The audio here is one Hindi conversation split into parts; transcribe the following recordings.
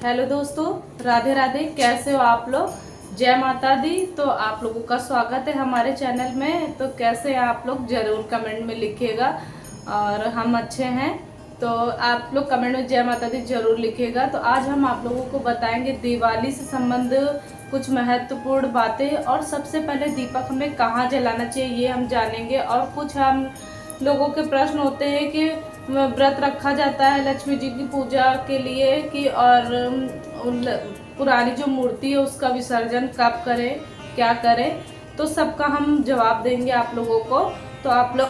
हेलो दोस्तों, राधे राधे। कैसे हो आप लोग? जय माता दी। तो आप लोगों का स्वागत है हमारे चैनल में। तो कैसे हैं आप लोग ज़रूर कमेंट में लिखिएगा। और हम अच्छे हैं, तो आप लोग कमेंट में जय माता दी ज़रूर लिखिएगा। तो आज हम आप लोगों को बताएंगे दिवाली से संबंध कुछ महत्वपूर्ण बातें, और सबसे पहले दीपक हमें कहाँ जलाना चाहिए ये हम जानेंगे। और कुछ हम लोगों के प्रश्न होते हैं कि व्रत रखा जाता है लक्ष्मी जी की पूजा के लिए कि, और पुरानी जो मूर्ति है उसका विसर्जन कब करें, क्या करें, तो सबका हम जवाब देंगे आप लोगों को। तो आप लोग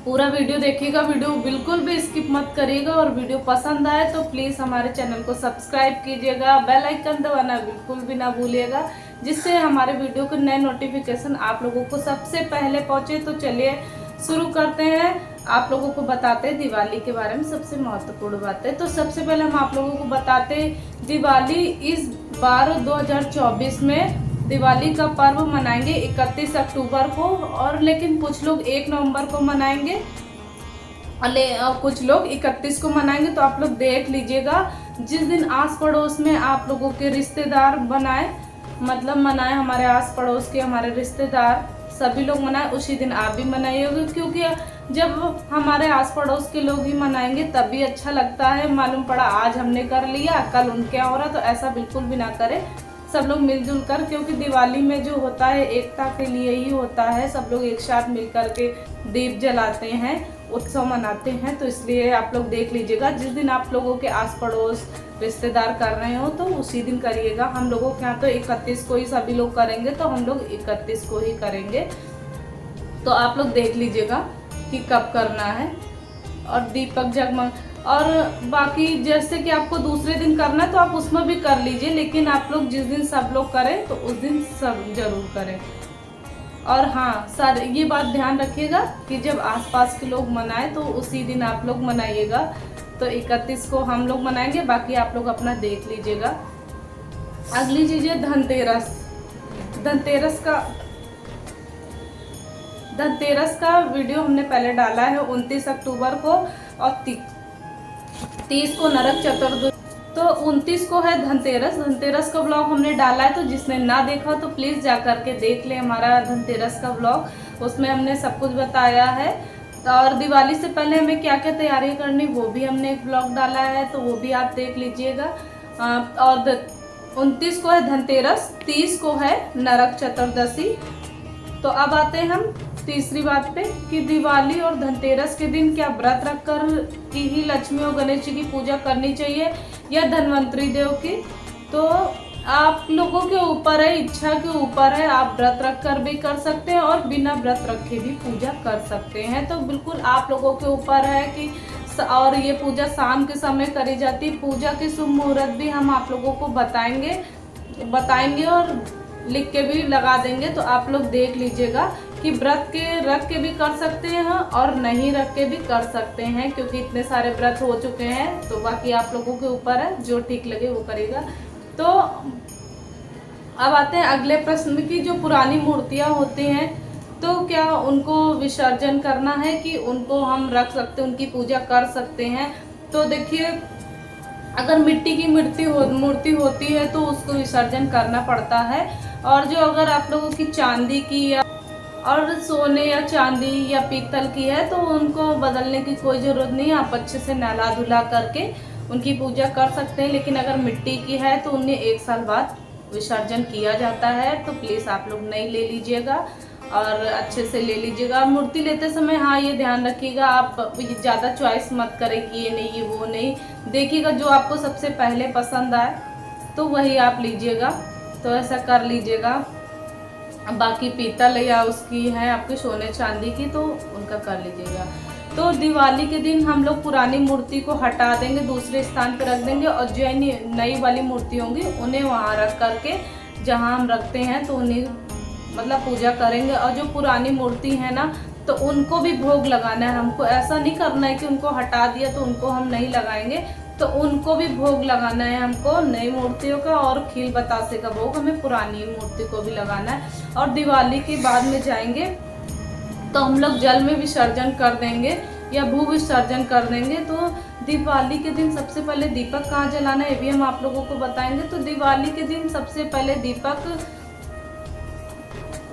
पूरा वीडियो देखिएगा, वीडियो बिल्कुल भी स्किप मत करिएगा। और वीडियो पसंद आए तो प्लीज़ हमारे चैनल को सब्सक्राइब कीजिएगा, बेल आइकन दबाना बिल्कुल भी ना भूलिएगा, जिससे हमारे वीडियो के नए नोटिफिकेशन आप लोगों को सबसे पहले पहुंचे। तो चलिए शुरू करते हैं। आप लोगों को बताते हैं दिवाली के बारे में सबसे महत्वपूर्ण बातें। तो सबसे पहले हम आप लोगों को बताते हैं दिवाली इस बार 2024 में दिवाली का पर्व मनाएंगे 31 अक्टूबर को, और लेकिन कुछ लोग 1 नवंबर को मनाएंगे और कुछ लोग 31 को मनाएंगे। तो आप लोग देख लीजिएगा जिस दिन आस पड़ोस में आप लोगों के रिश्तेदार बनाए, मतलब मनाए, हमारे आस पड़ोस के हमारे रिश्तेदार सभी लोग मनाए, उसी दिन आप भी मनाइएगा। क्योंकि जब हमारे आस पड़ोस के लोग ही मनाएंगे तभी अच्छा लगता है। मालूम पड़ा आज हमने कर लिया, कल उनके यहाँ हो रहा, तो ऐसा बिल्कुल भी ना करें। सब लोग मिलजुल कर, क्योंकि दिवाली में जो होता है एकता के लिए ही होता है। सब लोग एक साथ मिल कर के दीप जलाते हैं, उत्सव मनाते हैं। तो इसलिए आप लोग देख लीजिएगा जिस दिन आप लोगों के आस पड़ोस रिश्तेदार कर रहे हो तो उसी दिन करिएगा। हम लोगों के यहाँ तो 31 को ही सभी लोग करेंगे, तो हम लोग 31 को ही करेंगे। तो आप लोग देख लीजिएगा कि कब करना है। और दीपक जगमग, और बाकी जैसे कि आपको दूसरे दिन करना है तो आप उसमें भी कर लीजिए, लेकिन आप लोग जिस दिन सब लोग करें तो उस दिन सब जरूर करें। और हाँ सर, ये बात ध्यान रखिएगा कि जब आसपास के लोग मनाएं तो उसी दिन आप लोग मनाइएगा। तो 31 को हम लोग मनाएंगे, बाकी आप लोग अपना देख लीजिएगा। अगली चीज़ है धनतेरस। धनतेरस का वीडियो हमने पहले डाला है 29 अक्टूबर को, और 30 को नरक चतुर्दशी। तो 29 को है धनतेरस। धनतेरस का ब्लॉग हमने डाला है, तो जिसने ना देखा तो प्लीज़ जा करके देख ले हमारा धनतेरस का ब्लॉग, उसमें हमने सब कुछ बताया है। और दिवाली से पहले हमें क्या क्या तैयारी करनी वो भी हमने एक ब्लॉग डाला है, तो वो भी आप देख लीजिएगा। और 29 को है धनतेरस, 30 को है नरक चतुर्दशी। तो अब आते हैं हम तीसरी बात पे कि दिवाली और धनतेरस के दिन क्या व्रत रखकर ही लक्ष्मी और गणेश जी की पूजा करनी चाहिए या धन्वंतरी देव की? तो आप लोगों के ऊपर है, इच्छा के ऊपर है। आप व्रत रख कर भी कर सकते हैं और बिना व्रत रखे भी पूजा कर सकते हैं। तो बिल्कुल आप लोगों के ऊपर है कि, और ये पूजा शाम के समय करी जाती है। पूजा के शुभ मुहूर्त भी हम आप लोगों को बताएंगे और लिख के भी लगा देंगे। तो आप लोग देख लीजिएगा कि व्रत के रख के भी कर सकते हैं और नहीं रख के भी कर सकते हैं, क्योंकि इतने सारे व्रत हो चुके हैं। तो बाकी आप लोगों के ऊपर है, जो ठीक लगे वो करेगा। तो अब आते हैं अगले प्रश्न की, जो पुरानी मूर्तियां होती हैं तो क्या उनको विसर्जन करना है कि उनको हम रख सकते हैं, उनकी पूजा कर सकते हैं? तो देखिए, अगर मिट्टी की मूर्ति होती है तो उसको विसर्जन करना पड़ता है। और जो अगर आप लोगों की चांदी की या और सोने या चांदी या पीतल की है तो उनको बदलने की कोई ज़रूरत नहीं है। आप अच्छे से नहला धुला करके उनकी पूजा कर सकते हैं। लेकिन अगर मिट्टी की है तो उन्हें 1 साल बाद विसर्जन किया जाता है। तो प्लीज़ आप लोग नहीं ले लीजिएगा और अच्छे से ले लीजिएगा। मूर्ति लेते समय हाँ ये ध्यान रखिएगा, आप ज़्यादा चॉइस मत करें कि ये नहीं ये वो नहीं। देखिएगा जो आपको सबसे पहले पसंद आए तो वही आप लीजिएगा। तो ऐसा कर लीजिएगा। बाकी पीतल या उसकी है आपके सोने चांदी की तो उनका कर लीजिएगा। तो दिवाली के दिन हम लोग पुरानी मूर्ति को हटा देंगे, दूसरे स्थान पर रख देंगे, और जो नई वाली मूर्ति होंगी उन्हें वहाँ रख करके जहाँ हम रखते हैं तो उन्हें मतलब पूजा करेंगे। और जो पुरानी मूर्ति है ना तो उनको भी भोग लगाना है हमको। ऐसा नहीं करना है कि उनको हटा दिया तो उनको हम नहीं लगाएंगे, तो उनको भी भोग लगाना है हमको, नई मूर्तियों का। और खील बतासे का भोग हमें पुरानी मूर्ति को भी लगाना है। और दिवाली के बाद में जाएंगे तो हम लोग जल में विसर्जन कर देंगे या भू विसर्जन कर देंगे। तो दिवाली के दिन सबसे पहले दीपक कहाँ जलाना है ये भी हम आप लोगों को बताएंगे। तो दिवाली के दिन सबसे पहले दीपक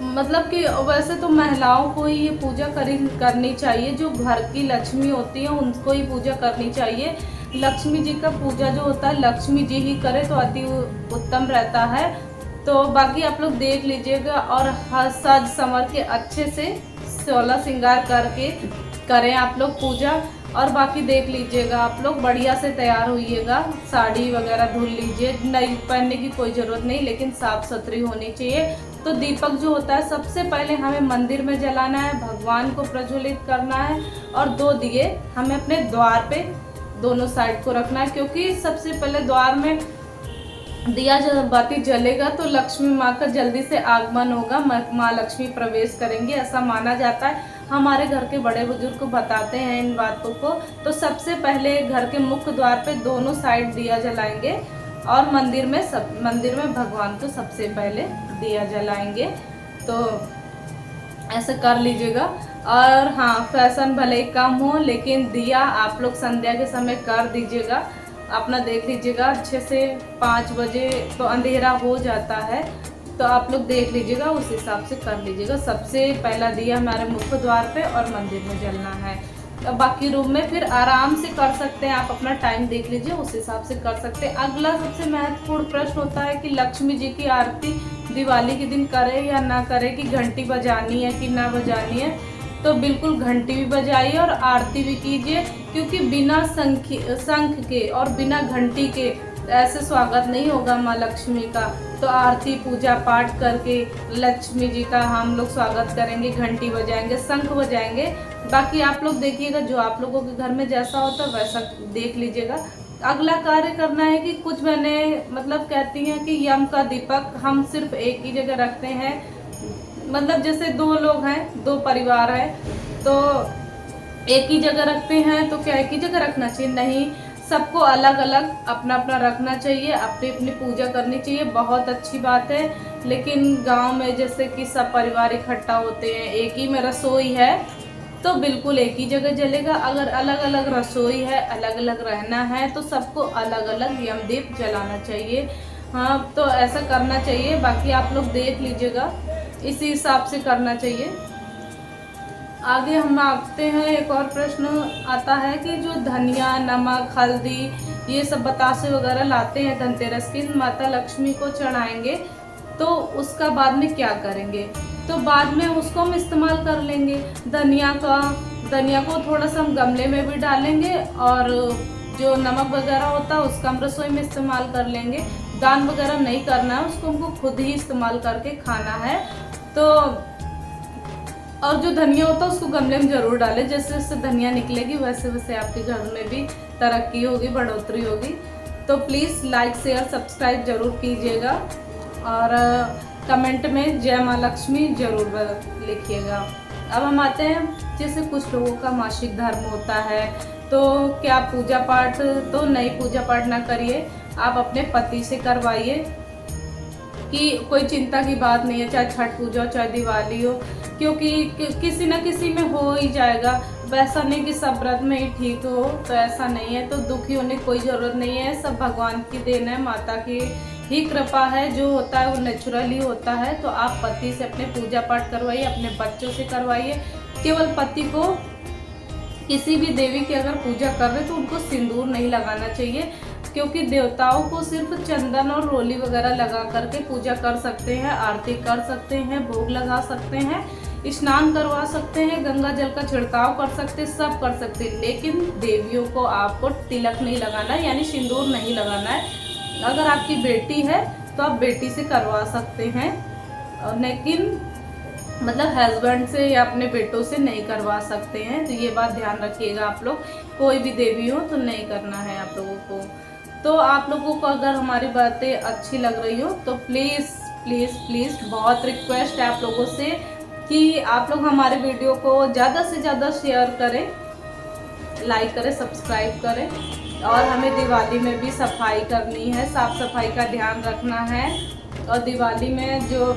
मतलब कि वैसे तो महिलाओं को ही ये पूजा करनी चाहिए, जो घर की लक्ष्मी होती है उनको ही पूजा करनी चाहिए। लक्ष्मी जी का पूजा जो होता है लक्ष्मी जी ही करे तो अति उत्तम रहता है। तो बाकी आप लोग देख लीजिएगा और सज संवर के अच्छे से 16 श्रृंगार करके करें आप लोग पूजा। और बाकी देख लीजिएगा आप लोग बढ़िया से तैयार होइएगा, साड़ी वगैरह धुल लीजिए, नई पहनने की कोई ज़रूरत नहीं लेकिन साफ सुथरी होनी चाहिए। तो दीपक जो होता है सबसे पहले हमें मंदिर में जलाना है, भगवान को प्रज्वलित करना है और 2 दिए हमें अपने द्वार पे दोनों साइड को रखना है, क्योंकि सबसे पहले द्वार में दिया जब बाती जलेगा तो लक्ष्मी माँ का जल्दी से आगमन होगा, माँ लक्ष्मी प्रवेश करेंगी ऐसा माना जाता है। हमारे घर के बड़े बुजुर्ग बताते हैं इन बातों को। तो सबसे पहले घर के मुख्य द्वार पे दोनों साइड दिया जलाएंगे और मंदिर में भगवान को सबसे पहले दिया जलाएंगे। तो ऐसे कर लीजिएगा। और हाँ, फैशन भले ही कम हो लेकिन दिया आप लोग संध्या के समय कर दीजिएगा। अपना देख लीजिएगा अच्छे से 5 बजे तो अंधेरा हो जाता है, तो आप लोग देख लीजिएगा उस हिसाब से कर लीजिएगा। सबसे पहला दिया हमारे मुख्य द्वार पे और मंदिर में जलना है। तो बाकी रूम में फिर आराम से कर सकते हैं, आप अपना टाइम देख लीजिए उस हिसाब से कर सकते हैं। अगला सबसे महत्वपूर्ण प्रश्न होता है कि लक्ष्मी जी की आरती दिवाली के दिन करें या ना करें, कि घंटी बजानी है कि ना बजानी है। तो बिल्कुल घंटी भी बजाइए और आरती भी कीजिए, क्योंकि बिना शंख के और बिना घंटी के ऐसे स्वागत नहीं होगा माँ लक्ष्मी का। तो आरती पूजा पाठ करके लक्ष्मी जी का हम लोग स्वागत करेंगे, घंटी बजाएंगे, शंख बजाएंगे। बाकी आप लोग देखिएगा, जो आप लोगों के घर में जैसा होता है वैसा देख लीजिएगा। अगला कार्य करना है कि कुछ बहनें मतलब कहती हैं कि यम का दीपक हम सिर्फ एक ही जगह रखते हैं, मतलब जैसे 2 लोग हैं, 2 परिवार है तो एक ही जगह रखते हैं, तो क्या एक ही जगह रखना चाहिए? नहीं, सबको अलग अलग अपना अपना रखना चाहिए, अपनी अपनी पूजा करनी चाहिए, बहुत अच्छी बात है। लेकिन गांव में जैसे कि सब परिवार इकट्ठा होते हैं, एक ही में रसोई है तो बिल्कुल एक ही जगह जलेगा। अगर अलग अलग रसोई है, अलग अलग रहना है तो सबको अलग अलग यमदीप जलाना चाहिए। हाँ, तो ऐसा करना चाहिए। बाकी आप लोग देख लीजिएगा, इसी हिसाब से करना चाहिए। आगे हम आते हैं, एक और प्रश्न आता है कि जो धनिया, नमक, हल्दी ये सब बतासे वगैरह लाते हैं धनतेरस की माता लक्ष्मी को चढ़ाएंगे, तो उसका बाद में क्या करेंगे? तो बाद में उसको हम इस्तेमाल कर लेंगे। धनिया को थोड़ा सा हम गमले में भी डालेंगे और जो नमक वगैरह होता है उसका हम रसोई में इस्तेमाल कर लेंगे। दान वगैरह नहीं करना है, उसको हमको खुद ही इस्तेमाल करके खाना है। तो और जो धनिया होता है उसको गमले में ज़रूर डालें, जैसे जैसे धनिया निकलेगी वैसे वैसे आपके घर में भी तरक्की होगी, बढ़ोतरी होगी। तो प्लीज़ लाइक शेयर सब्सक्राइब ज़रूर कीजिएगा और कमेंट में जय माँ लक्ष्मी ज़रूर लिखिएगा। अब हम आते हैं, जैसे कुछ लोगों का मासिक धर्म होता है, तो क्या पूजा पाठ तो नहीं, पूजा पाठ ना करिए, आप अपने पति से करवाइए, कि कोई चिंता की बात नहीं है, चाहे छठ पूजा हो चाहे दिवाली हो, क्योंकि किसी न किसी में हो ही जाएगा। वैसा नहीं कि सब व्रत में ही ठीक हो, तो ऐसा नहीं है। तो दुखी होने की कोई ज़रूरत नहीं है, सब भगवान की देन है, माता की ही कृपा है, जो होता है वो नेचुरली होता है। तो आप पति से अपने पूजा पाठ करवाइए, अपने बच्चों से करवाइए। केवल पति को किसी भी देवी की अगर पूजा कर रहे तो उनको सिंदूर नहीं लगाना चाहिए, क्योंकि देवताओं को सिर्फ चंदन और रोली वगैरह लगा करके पूजा कर सकते हैं, आरती कर सकते हैं, भोग लगा सकते हैं, स्नान करवा सकते हैं, गंगा जल का छिड़काव कर सकते हैं, सब कर सकते हैं। लेकिन देवियों को आपको तिलक नहीं लगाना है, यानी सिंदूर नहीं लगाना है। अगर आपकी बेटी है तो आप बेटी से करवा सकते हैं, लेकिन मतलब हस्बैंड से या अपने बेटों से नहीं करवा सकते हैं। तो ये बात ध्यान रखिएगा आप लोग, कोई भी देवी हो तो नहीं करना है आप लोगों को। तो आप लोगों को अगर हमारी बातें अच्छी लग रही हो तो प्लीज़ प्लीज़ प्लीज़ बहुत रिक्वेस्ट है आप लोगों से कि आप लोग हमारे वीडियो को ज़्यादा से ज़्यादा शेयर करें, लाइक करें, सब्सक्राइब करें। और हमें दिवाली में भी सफाई करनी है, साफ़ सफाई का ध्यान रखना है। और दिवाली में जो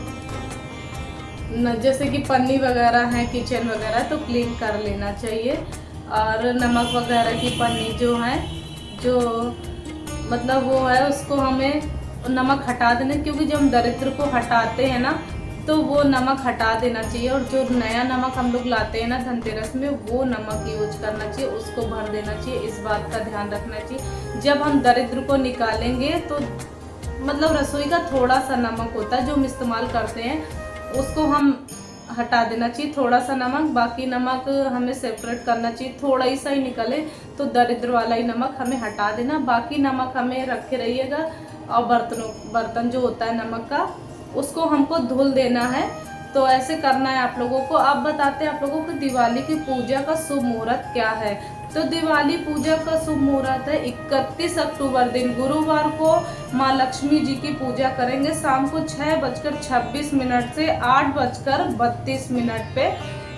जैसे कि पन्नी वगैरह है किचन वगैरह तो क्लीन कर लेना चाहिए। और नमक वगैरह की पन्नी जो है, जो मतलब वो है, उसको हमें नमक हटा देना, क्योंकि जब हम दरिद्र को हटाते हैं ना तो वो नमक हटा देना चाहिए। और जो नया नमक हम लोग लाते हैं ना धनतेरस में, वो नमक यूज करना चाहिए, उसको भर देना चाहिए। इस बात का ध्यान रखना चाहिए। जब हम दरिद्र को निकालेंगे तो मतलब रसोई का थोड़ा सा नमक होता है जो हम इस्तेमाल करते हैं, उसको हम हटा देना चाहिए, थोड़ा सा नमक। बाकी नमक हमें सेपरेट करना चाहिए, थोड़ा ही सा ही निकले तो दरिद्र वाला ही नमक हमें हटा देना। बाकी नमक हमें रखे रहिएगा। और बर्तन जो होता है नमक का, उसको हमको धुल देना है। तो ऐसे करना है आप लोगों को। अब बताते हैं आप लोगों को दिवाली की पूजा का शुभ मुहूर्त क्या है। तो दिवाली पूजा का शुभ मुहूर्त है 31 अक्टूबर दिन गुरुवार को माँ लक्ष्मी जी की पूजा करेंगे। शाम को 6:26 से 8:32 पे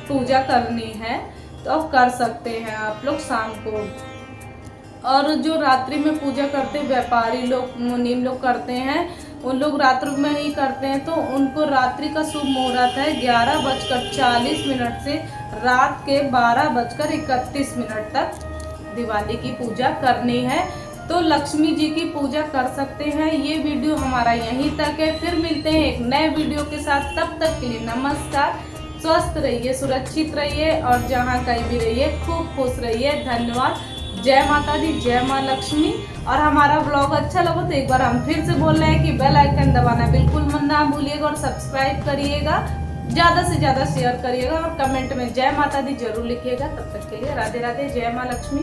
पूजा करनी है। तो अब कर सकते हैं आप लोग शाम को। और जो रात्रि में पूजा करते व्यापारी लोग, मुनीम लोग करते हैं, उन लोग रात्रि में ही करते हैं। तो उनको रात्रि का शुभ मुहूर्त है 11:40 से रात के 12:31 तक दिवाली की पूजा करनी है। तो लक्ष्मी जी की पूजा कर सकते हैं। ये वीडियो हमारा यहीं तक है। फिर मिलते हैं एक नए वीडियो के साथ। तब तक के लिए नमस्कार। स्वस्थ रहिए, सुरक्षित रहिए और जहाँ कहीं भी रहिए खूब खुश रहिए। धन्यवाद। जय माता दी, जय माँ लक्ष्मी। और हमारा ब्लॉग अच्छा लगा तो एक बार हम फिर से बोल रहे हैं कि बेल आइकन दबाना बिल्कुल ना भूलिएगा और सब्सक्राइब करिएगा, ज़्यादा से ज़्यादा शेयर करिएगा और कमेंट में जय माता दी जरूर लिखिएगा। तब तक के लिए राधे राधे, जय माँ लक्ष्मी।